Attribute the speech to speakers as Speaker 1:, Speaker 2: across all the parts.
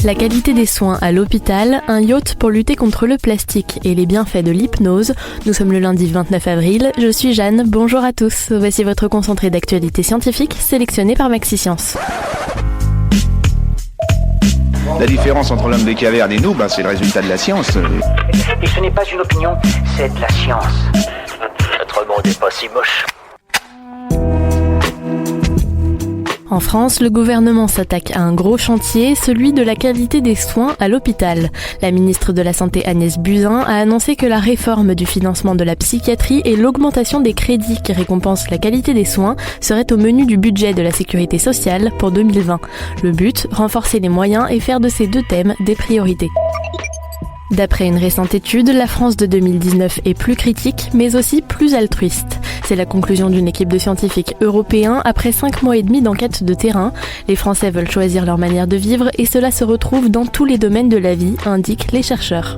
Speaker 1: La qualité des soins à l'hôpital, un yacht pour lutter contre le plastique et les bienfaits de l'hypnose. Nous sommes le lundi 29 avril, je suis Jeanne, bonjour à tous. Voici votre concentré d'actualité scientifique sélectionné par Maxi-Science.
Speaker 2: La différence entre l'homme des cavernes et nous, c'est le résultat de la science.
Speaker 3: Et ce n'est pas une opinion, c'est de la science. Notre monde n'est pas si moche.
Speaker 1: En France, le gouvernement s'attaque à un gros chantier, celui de la qualité des soins à l'hôpital. La ministre de la Santé Agnès Buzyn a annoncé que la réforme du financement de la psychiatrie et l'augmentation des crédits qui récompensent la qualité des soins seraient au menu du budget de la sécurité sociale pour 2020. Le but, renforcer les moyens et faire de ces deux thèmes des priorités. D'après une récente étude, la France de 2019 est plus critique, mais aussi plus altruiste. C'est la conclusion d'une équipe de scientifiques européens après 5 mois et demi d'enquête de terrain. Les Français veulent choisir leur manière de vivre et cela se retrouve dans tous les domaines de la vie, indiquent les chercheurs.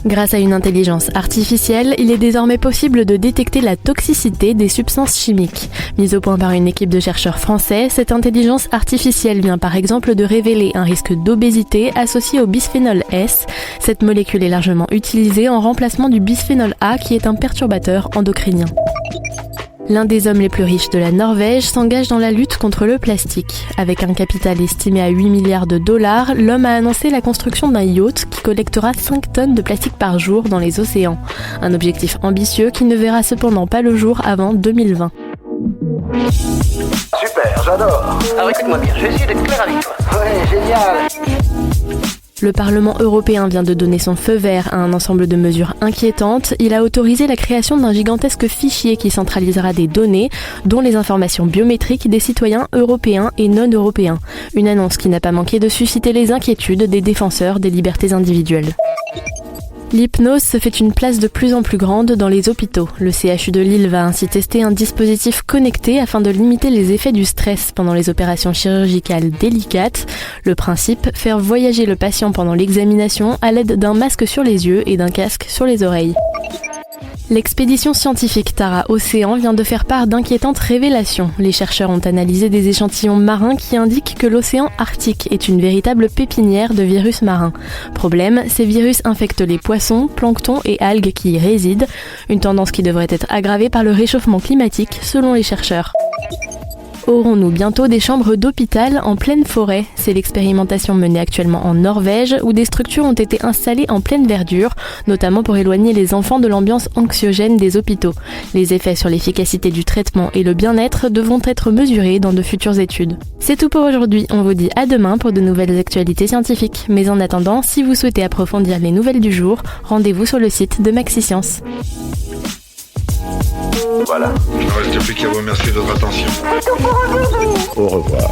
Speaker 1: Grâce à une intelligence artificielle, il est désormais possible de détecter la toxicité des substances chimiques. Mise au point par une équipe de chercheurs français, cette intelligence artificielle vient par exemple de révéler un risque d'obésité associé au bisphénol S. Cette molécule est largement utilisée en remplacement du bisphénol A qui est un perturbateur endocrinien. L'un des hommes les plus riches de la Norvège s'engage dans la lutte contre le plastique. Avec un capital estimé à 8 milliards de dollars, l'homme a annoncé la construction d'un yacht qui collectera 5 tonnes de plastique par jour dans les océans. Un objectif ambitieux qui ne verra cependant pas le jour avant 2020.
Speaker 3: Super, j'adore. Alors écoute-moi bien, je vais essayer d'être clair avec toi. Ouais, génial.
Speaker 1: Le Parlement européen vient de donner son feu vert à un ensemble de mesures inquiétantes. Il a autorisé la création d'un gigantesque fichier qui centralisera des données, dont les informations biométriques des citoyens européens et non européens. Une annonce qui n'a pas manqué de susciter les inquiétudes des défenseurs des libertés individuelles. L'hypnose se fait une place de plus en plus grande dans les hôpitaux. Le CHU de Lille va ainsi tester un dispositif connecté afin de limiter les effets du stress pendant les opérations chirurgicales délicates. Le principe, faire voyager le patient pendant l'examination à l'aide d'un masque sur les yeux et d'un casque sur les oreilles. L'expédition scientifique Tara Océan vient de faire part d'inquiétantes révélations. Les chercheurs ont analysé des échantillons marins qui indiquent que l'océan Arctique est une véritable pépinière de virus marins. Problème, ces virus infectent les poissons, planctons et algues qui y résident, une tendance qui devrait être aggravée par le réchauffement climatique selon les chercheurs. Aurons-nous bientôt des chambres d'hôpital en pleine forêt ? C'est l'expérimentation menée actuellement en Norvège où des structures ont été installées en pleine verdure, notamment pour éloigner les enfants de l'ambiance anxiogène des hôpitaux. Les effets sur l'efficacité du traitement et le bien-être devront être mesurés dans de futures études. C'est tout pour aujourd'hui, on vous dit à demain pour de nouvelles actualités scientifiques. Mais en attendant, si vous souhaitez approfondir les nouvelles du jour, rendez-vous sur le site de Maxi-Science.
Speaker 4: Voilà. Il ne reste plus qu'à vous remercier de votre attention.
Speaker 2: Au revoir.